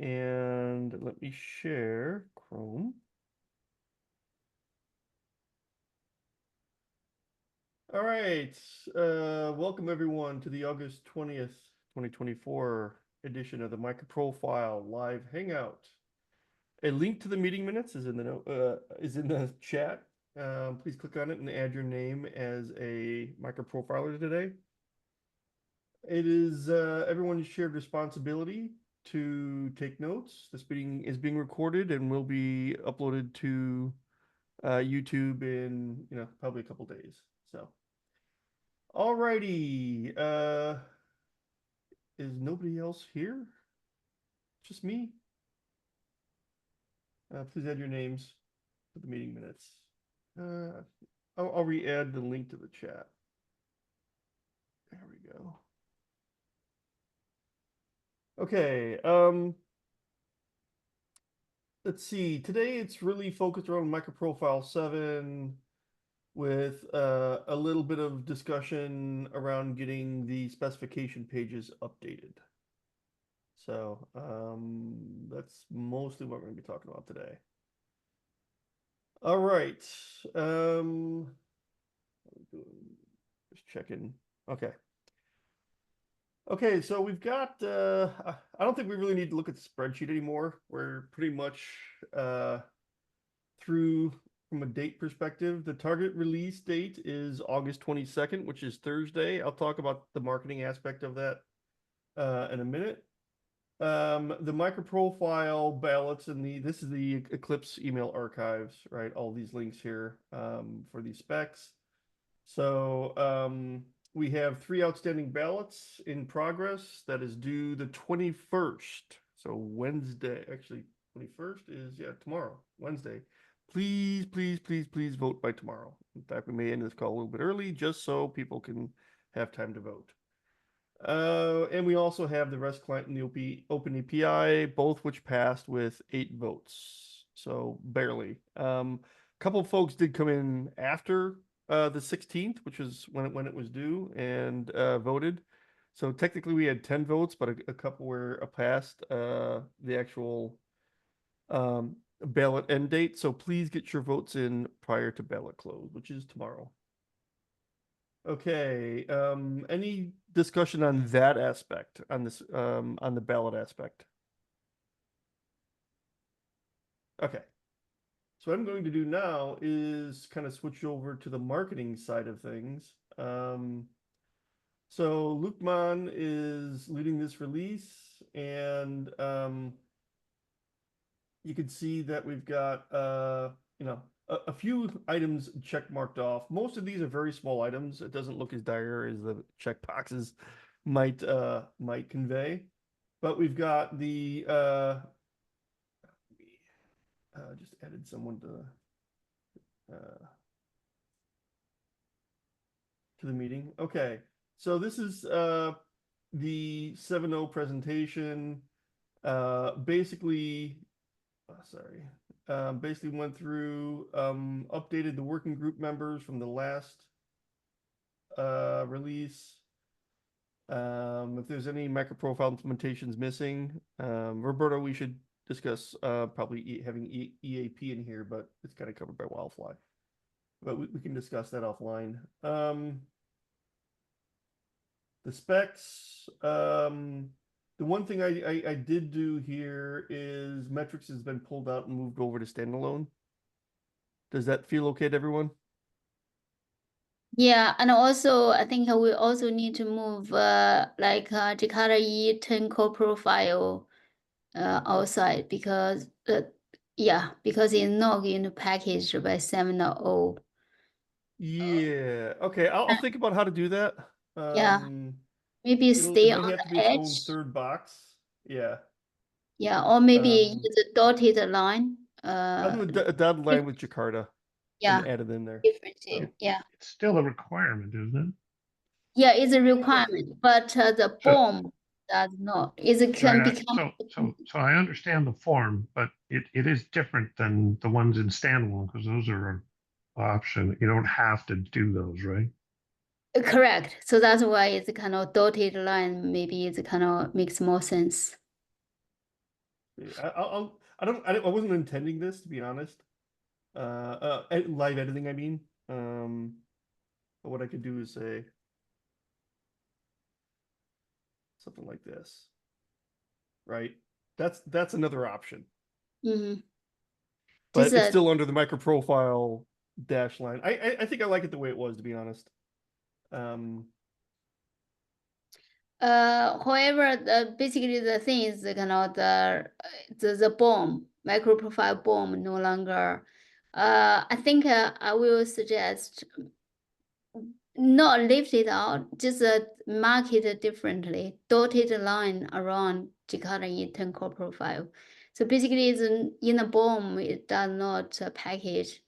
and let me share Chrome. All right, welcome everyone to the August 20th, 2024 edition of the MicroProfile live Hangout. A link to the meeting minutes is in the chat. Please click on it and add your name as a MicroProfiler today. It is everyone's shared responsibility to take notes. This meeting is being recorded and will be uploaded to YouTube in probably a couple days. So, alrighty, is nobody else here? Just me. Please add your names to the meeting minutes. I'll re-add the link to the chat. There we go. Okay, let's see. Today it's really focused around MicroProfile 7 with a little bit of discussion around getting the specification pages updated. So that's mostly what we're going to be talking about today. All right. Just checking. Okay. Okay, so we've got, I don't think we really need to look at the spreadsheet anymore. We're pretty much through from a date perspective. The target release date is August 22nd, which is Thursday. I'll talk about the marketing aspect of that in a minute. The MicroProfile ballots and this is the Eclipse email archives, right? All these links here for these specs. So we have 3 outstanding ballots in progress that is due the 21st. So Wednesday, actually 21st is, tomorrow, Wednesday. Please, please, please, please vote by tomorrow. In fact, we may end this call a little bit early just so people can have time to vote. And we also have the REST client and the Open API, both which passed with 8 votes. So barely. A couple of folks did come in after the 16th, which was when it was due, and voted. So technically we had 10 votes, but a couple were passed the actual ballot end date. So please get your votes in prior to ballot close, which is tomorrow. Okay, any discussion on that aspect, on this, on the ballot aspect? Okay. So what I'm going to do now is kind of switch over to the marketing side of things. So Lukman is leading this release, and you can see that we've got a few items check marked off. Most of these are very small items. It doesn't look as dire as the check boxes might convey. But we've got the just added someone to the meeting. Okay, so this is the 7.0 presentation. Basically, basically went through, updated the working group members from the last release. If there's any MicroProfile implementations missing, Roberto, we should discuss probably having EAP in here, but it's kind of covered by Wildfly. But we can discuss that offline. The specs, the one thing I did do here is metrics has been pulled out and moved over to standalone. Does that feel okay to everyone? Yeah, and also I think we also need to move like Jakarta E10 core profile outside because because it's not in the package by 7.0. Yeah. Okay. I'll think about how to do that. Yeah, maybe It stay might on have to be the its own edge. third box. Yeah. Yeah, or maybe use a dotted line. I'll do a dotted line with Jakarta and Yeah, add it in there. differentiate. Yeah. It's still a requirement, isn't it? Yeah, it's a requirement, but the form does not. It can Right. become. So I understand the form, but it is different than the ones in standalone because those are an option. You don't have to do those, right? Correct. So that's why it's kind of dotted line. Maybe it kind of makes more sense. I wasn't intending this, to be honest. Live editing, I mean. But what I could do is say something like this, right? That's another option, Mhm. but Just it's still under the MicroProfile dash line. I think I like it the way it was, to be honest. however, basically the thing is the kind of the BOM MicroProfile BOM no longer. I think I will suggest not lift it out, just mark it differently, dotted line around Jakarta E10 core profile. So basically, it's in the BOM, it does not package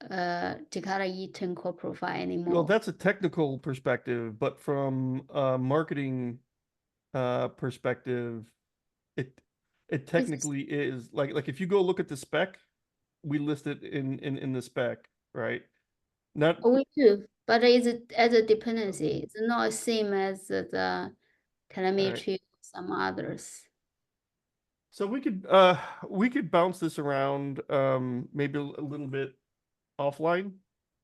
Jakarta E10 core profile anymore. Well, that's a technical perspective, but from a marketing perspective, it technically is like if you go look at the spec, we list it in the spec, right? Not We do, but it's as a dependency. It's not the same as the telemetry of some others. So we could bounce this around maybe a little bit offline.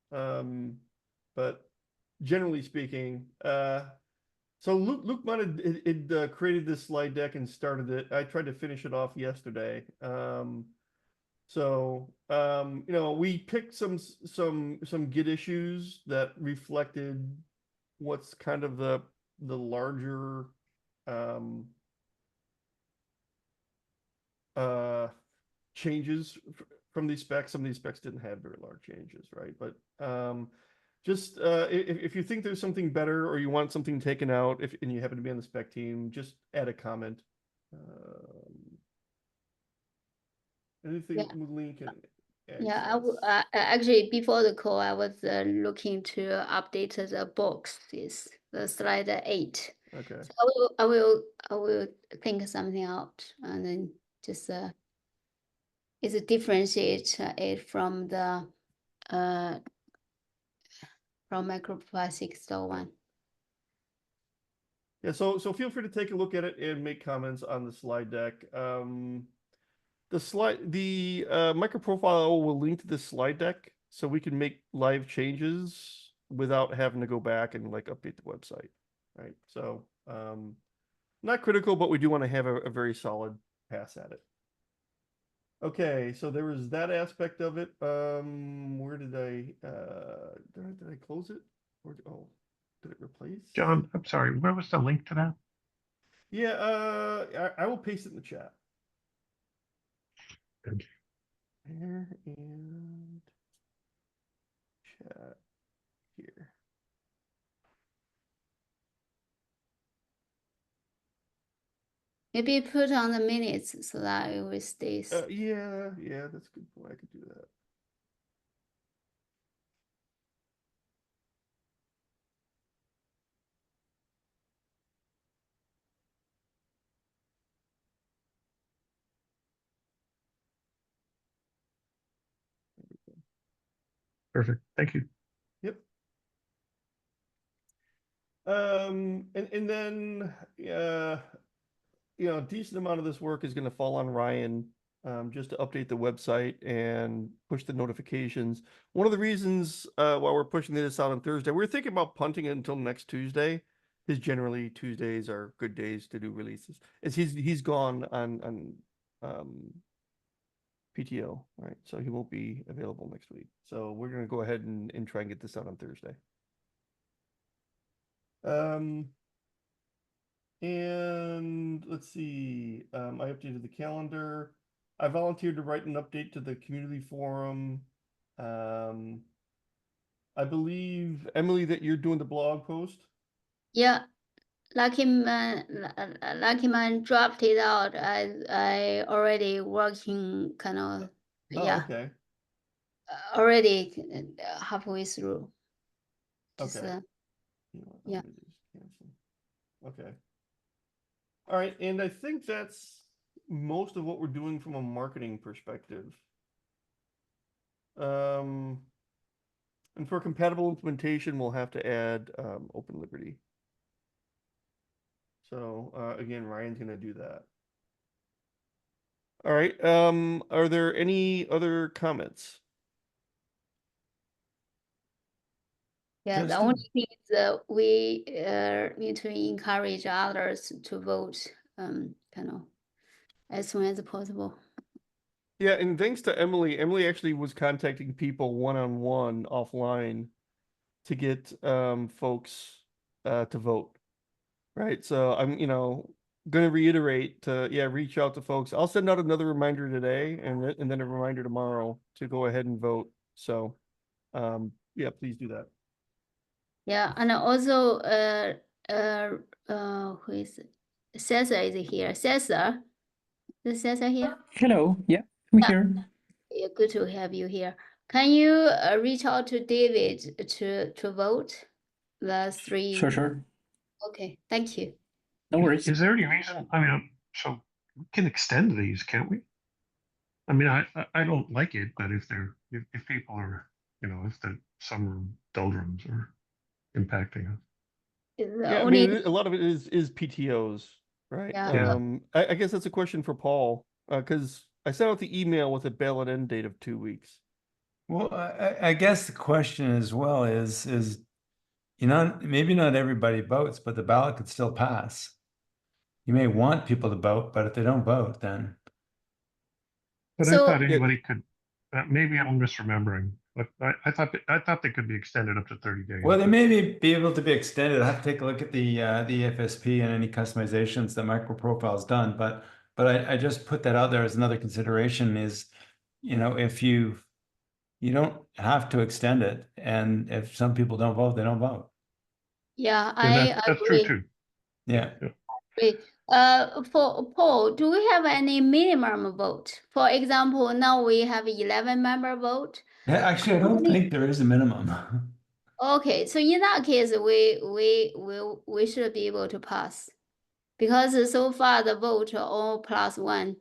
But generally speaking, so Luke might have it created this slide deck and started it. I tried to finish it off yesterday. You know, we picked some Git issues that reflected what's kind of the larger uh changes from these specs. Some of these specs didn't have very large changes, right? But just if you think there's something better or you want something taken out, if and you happen to be on the spec team, just add a comment. Anything Yeah. Moodleen can Yeah, access. actually before the call, I was looking to update the boxes, the slide 8. Okay. So I will think something out and then just is differentiate it from the from MicroProfile 6.1. Yeah, so feel free to take a look at it and make comments on the slide deck. The MicroProfile will link to this slide deck so we can make live changes without having to go back and like update the website, right? So not critical, but we do want to have a very solid pass at it. Okay, so there was that aspect of it. Where did I close it? Or did it replace? John, I'm sorry, where was the link to that? Yeah, I will paste it in the chat. Good. There and chat here. Maybe put on the minutes so that it will stay. Yeah, that's a good point. I could do that. Perfect. Thank you. Yep. And then you know, a decent amount of this work is going to fall on Ryan, just to update the website and push the notifications. One of the reasons why we're pushing this out on Thursday, we're thinking about punting it until next Tuesday, because generally Tuesdays are good days to do releases. As he's gone on PTO, right? So he won't be available next week. So we're going to go ahead and try and get this out on Thursday. And let's see, I updated the calendar. I volunteered to write an update to the community forum. I believe, Emily, that you're doing the blog post. Yeah, Lucky Man dropped it out. I already working kind of yeah. Okay. Already halfway through. Just, Okay. yeah. Okay. All right, and I think that's most of what we're doing from a marketing perspective. And for compatible implementation, we'll have to add Open Liberty. So again, Ryan's going to do that. All right. Are there any other comments? Yeah, the Just only thing is we need to encourage others to vote, kind of as soon as possible. Yeah, and thanks to Emily. Emily actually was contacting people one-on-one offline to get folks to vote. Right. So I'm, gonna reiterate to reach out to folks. I'll send out another reminder today and then a reminder tomorrow to go ahead and vote. So yeah, please do that. Yeah, and also who is it? Cesar is here. Cesar, is Cesar here? hello. Yeah, I'm Yeah. here. Yeah, good to have you here. Can you reach out to David to vote the three? Sure. Okay, thank you. No worries. Is there any reason? I mean, so we can extend these, can't we? I mean, I don't like it, but if people are, if the summer doldrums are impacting us. The Yeah, I only mean a lot of it is PTOs, right? Yeah. I guess that's a question for Paul, because I sent out the email with a ballot end date of 2 weeks. Well, I guess the question as well is, maybe not everybody votes, but the ballot could still pass. You may want people to vote, but if they don't vote, then But I So- thought anybody could. Maybe I'm misremembering, but I thought they could be extended up to 30 days. well, they may be able to be extended. I have to take a look at the FSP and any customizations that MicroProfile has done. But I just put that out there as another consideration is, if you don't have to extend it, and if some people don't vote, they don't vote. yeah, Yeah, that's true agree. too. Yeah. Agree. For Paul, do we have any minimum vote? For example, now we have 11-member vote. Yeah, actually, I don't think there is a minimum. Okay, so in that case, we should be able to pass, because so far the vote are all +1.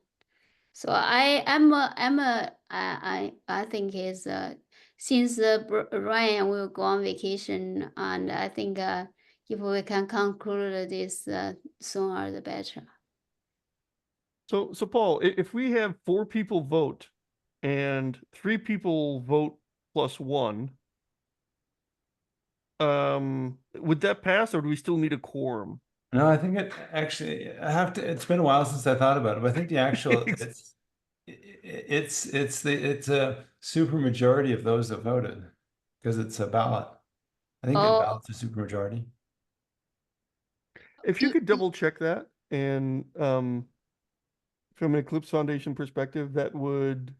So I think is since Ryan will go on vacation, and I think if we can conclude this sooner the better. So Paul, if we have 4 people vote and 3 people vote +1, would that pass, or do we still need a quorum? No, I think it actually, it's been a while since I thought about it, but I think the actual, it's a super majority of those that voted, because it's a ballot. I think the Oh. ballot's a super majority. If you could double check that, and from an Eclipse Foundation perspective, that would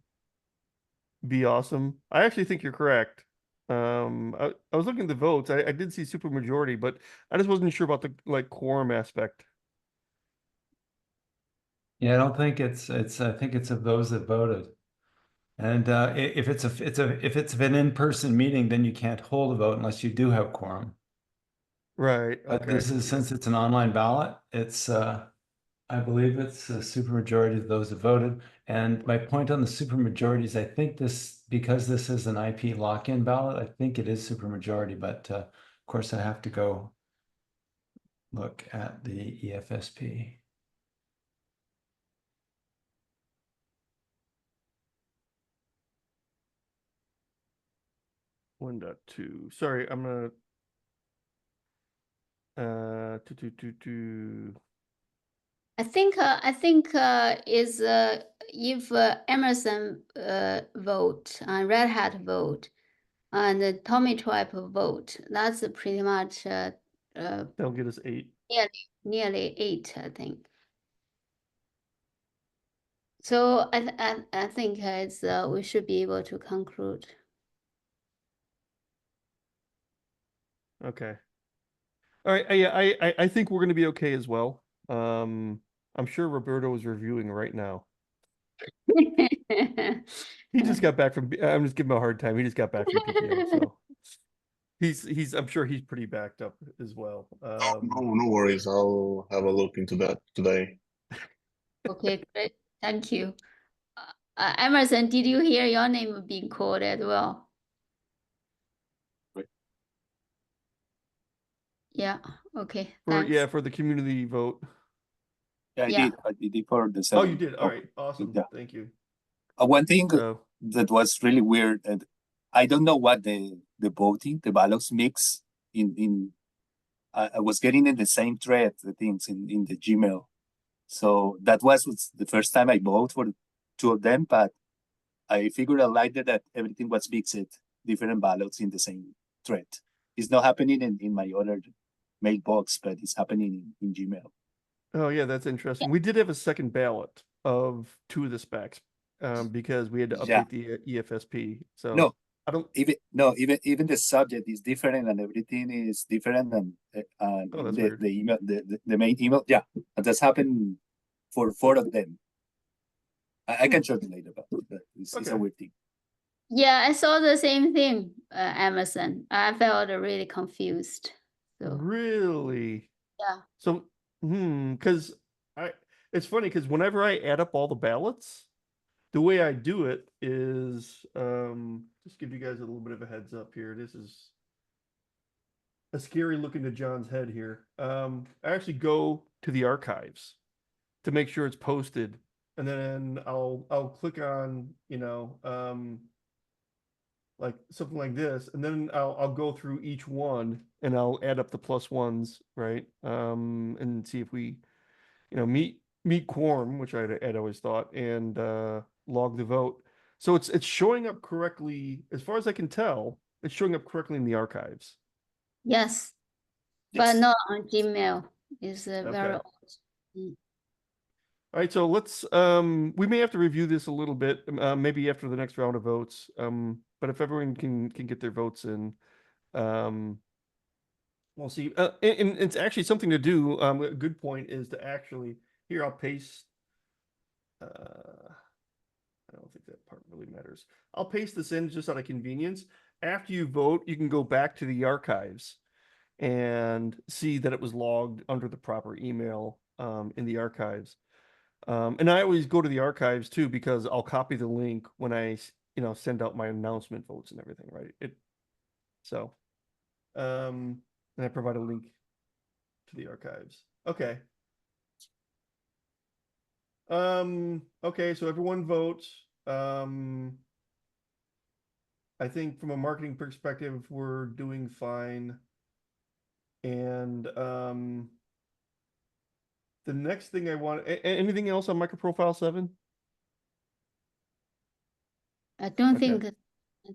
be awesome. I actually think you're correct. I was looking at the votes. I did see super majority, but I just wasn't sure about the quorum aspect. Yeah, I don't think I think it's of those that voted. And if it's an in-person meeting, then you can't hold a vote unless you do have quorum. Right. But Okay. this is, since it's an online ballot, it's I believe it's a supermajority of those that voted. And my point on the supermajorities, I think because this is an IP lock-in ballot, I think it is supermajority, but of course I have to go look at the EFSP. (1.2). Sorry, I'm gonna I think is if Emerson vote and Red Hat vote and Tommy Tribe vote, that's pretty much that'll get us 8. nearly 8, I think. So I think it's we should be able to conclude. Okay. All right. Yeah, I think we're gonna be okay as well. I'm sure Roberto is reviewing right now. He just got back from. I'm just giving him a hard time. He just got back from PTO, so he's. I'm sure he's pretty backed up as well. No worries. I'll have a look into that today. Okay, great. Thank you. Emerson, did you hear your name being called as well? Yeah. Okay. For Thanks. for the community vote. Yeah, Yeah. I did for the Oh, 7. you did. All right. Awesome. Yeah. Thank you. One thing So, that was really weird, and I don't know what the voting, the ballots mix in. I was getting in the same thread the things in the Gmail, so that was the first time I voted for 2 of them, but I figured out later that everything was mixed, different ballots in the same thread. It's not happening in my other mailbox, but it's happening in Gmail. oh yeah, that's interesting. We did have a second ballot of 2 of the specs because we had to Yeah. update the EFSP. So No, I don't. even the subject is different and everything is different and Oh, that's the weird. email the main email, yeah, and that's happened for 4 of them. I can show you later, but it's a Okay. weird thing. Yeah, I saw the same thing, Amazon. I felt really confused. So Really? yeah. So, because it's funny because whenever I add up all the ballots, the way I do it is, just give you guys a little bit of a heads up here. This is a scary look into John's head here. I actually go to the archives to make sure it's posted, and then I'll click on, like something like this, and then I'll go through each one and I'll add up the plus ones, right? And see if we, meet quorum, which I'd always thought, and log the vote. So it's showing up correctly, as far as I can tell, it's showing up correctly in the archives. Yes, Yes. but not on Gmail. It's very Okay. old. Mm. All right, so let's we may have to review this a little bit, maybe after the next round of votes. But if everyone can get their votes in, we'll see. And it's actually something to do. A good point is to actually here. I'll paste. I don't think that part really matters. I'll paste this in just out of convenience. After you vote, you can go back to the archives and see that it was logged under the proper email in the archives. And I always go to the archives too because I'll copy the link when I, send out my announcement votes and everything, right? So, and I provide a link to the archives. Okay. Okay, so everyone votes. I think from a marketing perspective, we're doing fine. And the next thing I want, anything else on MicroProfile 7? I don't Okay. think, I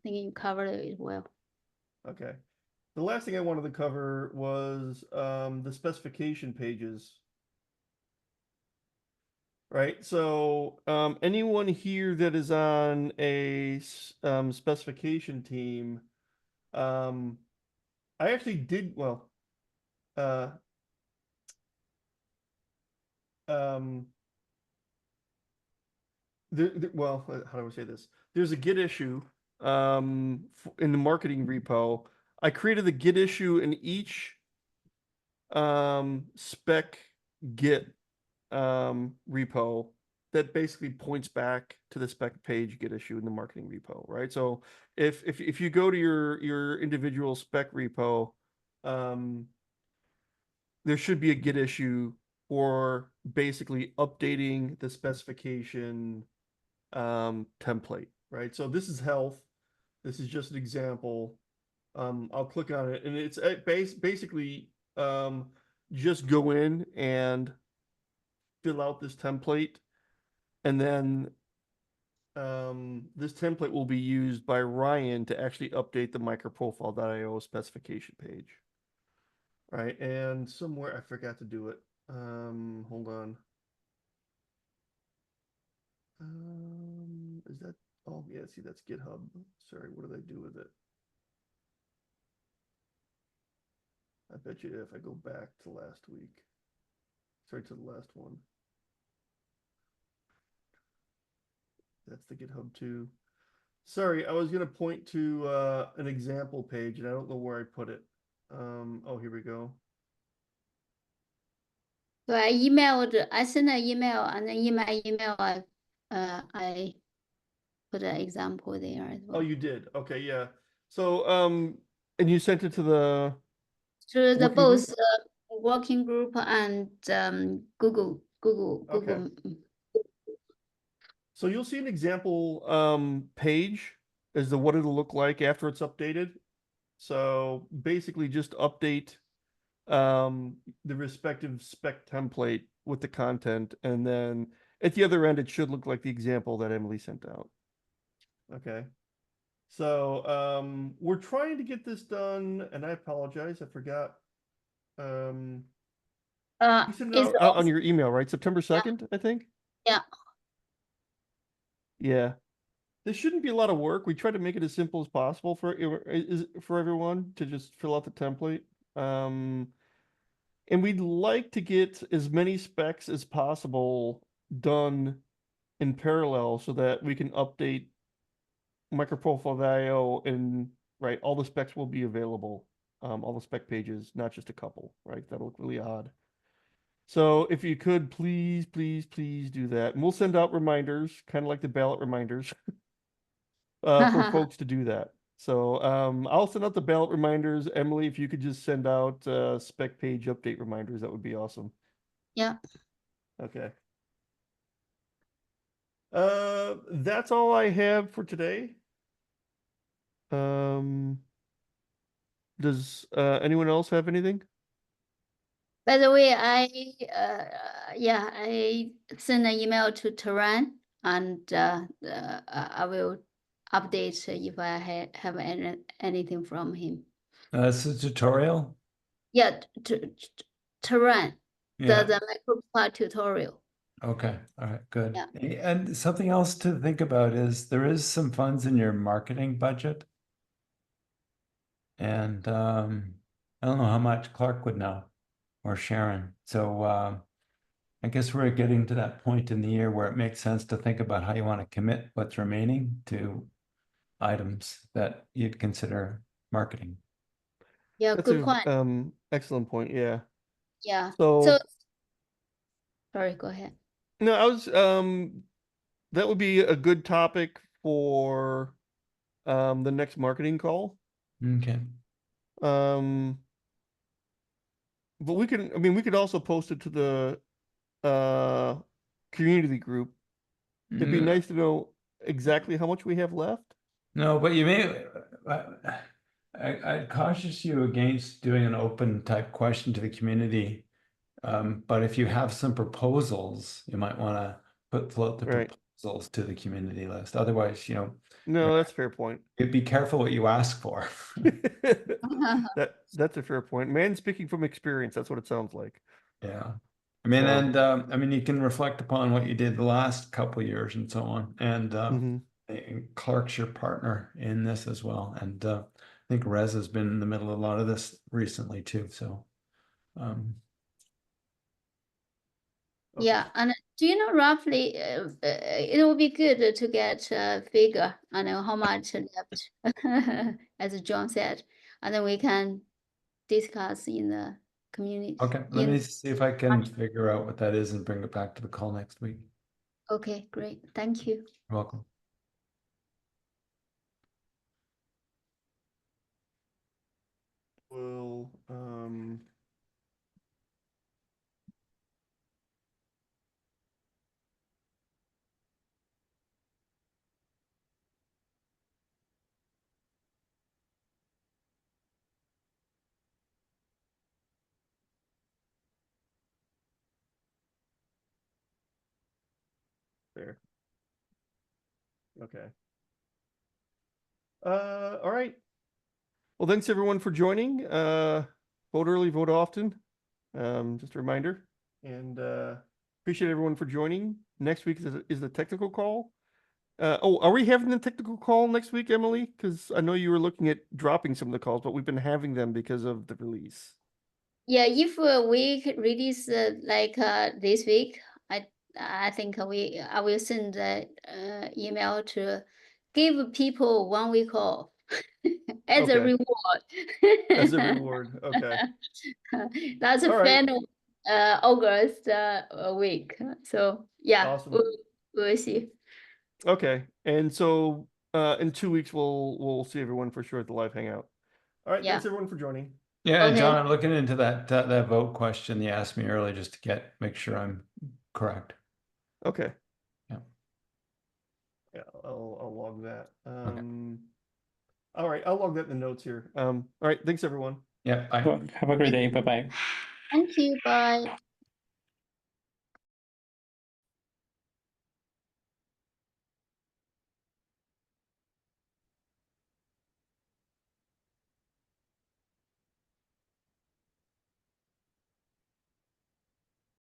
think you covered it well. Okay. The last thing I wanted to cover was the specification pages. Right. So anyone here that is on a specification team, I actually did well. Well, how do I say this? There's a Git issue in the marketing repo. I created the Git issue in each spec Git repo that basically points back to the spec page Git issue in the marketing repo, right? So if you go to your individual spec repo, there should be a Git issue for basically updating the specification template, right? So this is health. This is just an example. I'll click on it, and it's basically just go in and fill out this template, and then this template will be used by Ryan to actually update the microprofile.io specification page. Right, and somewhere I forgot to do it. Hold on. Is that? Oh yeah, see that's GitHub. Sorry, what did I do with it? I bet you if I go back to last week, sorry, to the last one. That's the GitHub too. Sorry, I was gonna point to an example page and I don't know where I put it. Oh, here we go. So I sent an email, and then in my email, I put an example there as well. Oh, you did. Okay, yeah. So, and you sent it to the To the working group? both working group and Google Google. Okay. So you'll see an example page as to what it'll look like after it's updated. So basically just update the respective spec template with the content, and then at the other end it should look like the example that Emily sent out. Okay. So we're trying to get this done, and I apologize, I forgot. You sent it It's out on also, your email, right? September 2nd, I think. yeah. Yeah. This shouldn't be a lot of work. We try to make it as simple as possible for everyone to just fill out the template. And we'd like to get as many specs as possible done in parallel so that we can update MicroProfile value, and right, all the specs will be available. All the spec pages, not just a couple, right? That'll look really odd. So if you could please do that. And we'll send out reminders, kind of like the ballot reminders, for folks to do that. So I'll send out the ballot reminders. Emily, if you could just send out spec page update reminders, that would be awesome. Yeah. Okay. That's all I have for today. Does anyone else have anything? By the way, I sent an email to Taran, and I will update if I have anything from him. It's a tutorial. Yeah, Taran, Yeah. the MicroProfile tutorial. Okay. All right. Good. Yeah. And something else to think about is there is some funds in your marketing budget. And I don't know how much Clark would know, or Sharon. So I guess we're getting to that point in the year where it makes sense to think about how you want to commit what's remaining to items that you'd consider marketing. Yeah, That's good a point. excellent point. Yeah. Yeah. So Sorry, go ahead. no, I was that would be a good topic for the next marketing call. Okay. But we can, I mean, we could also post it to the community group. It'd be nice to know exactly how much we have left. No, but you may, I'd cautious you against doing an open type question to the community. But if you have some proposals, you might want to float the Right. proposals to the community list. Otherwise, No, that's a fair point. be careful what you ask for. That's a fair point. Man, speaking from experience, that's what it sounds like. Yeah. I mean, So- and I mean, you can reflect upon what you did the last couple of years and so on. And Mhm. and Clark's your partner in this as well. And I think Rez has been in the middle of a lot of this recently too. So Okay. Yeah, and do you know roughly, it would be good to get a figure, I know how much left, as John said, and then we can discuss in the community. okay, let me see if I can figure out what that is and bring it back to the call next week. Okay, great. Thank you. You're welcome. Well, there. Okay. All right. Well, thanks everyone for joining. Vote early, vote often. Just a reminder. And appreciate everyone for joining. Next week is the technical call. Are we having the technical call next week, Emily? Because I know you were looking at dropping some of the calls, but we've been having them because of the release. Yeah, if we release this week, I think I will send the email to give people 1 week off as a Okay. reward. As a reward. Okay. That's a All right. final August week. So yeah, Awesome. we'll see. Okay. And so in 2 weeks we'll see everyone for sure at the live hangout. All right. Yeah. Thanks everyone for joining. Yeah, Okay. John, I'm looking into that vote question you asked me earlier just to make sure I'm Correct. Okay. Yeah. Yeah, I'll log that. All right, I'll log that in the notes here. All right, thanks everyone. Yeah. Have a great day. Bye bye. Thank you. Bye.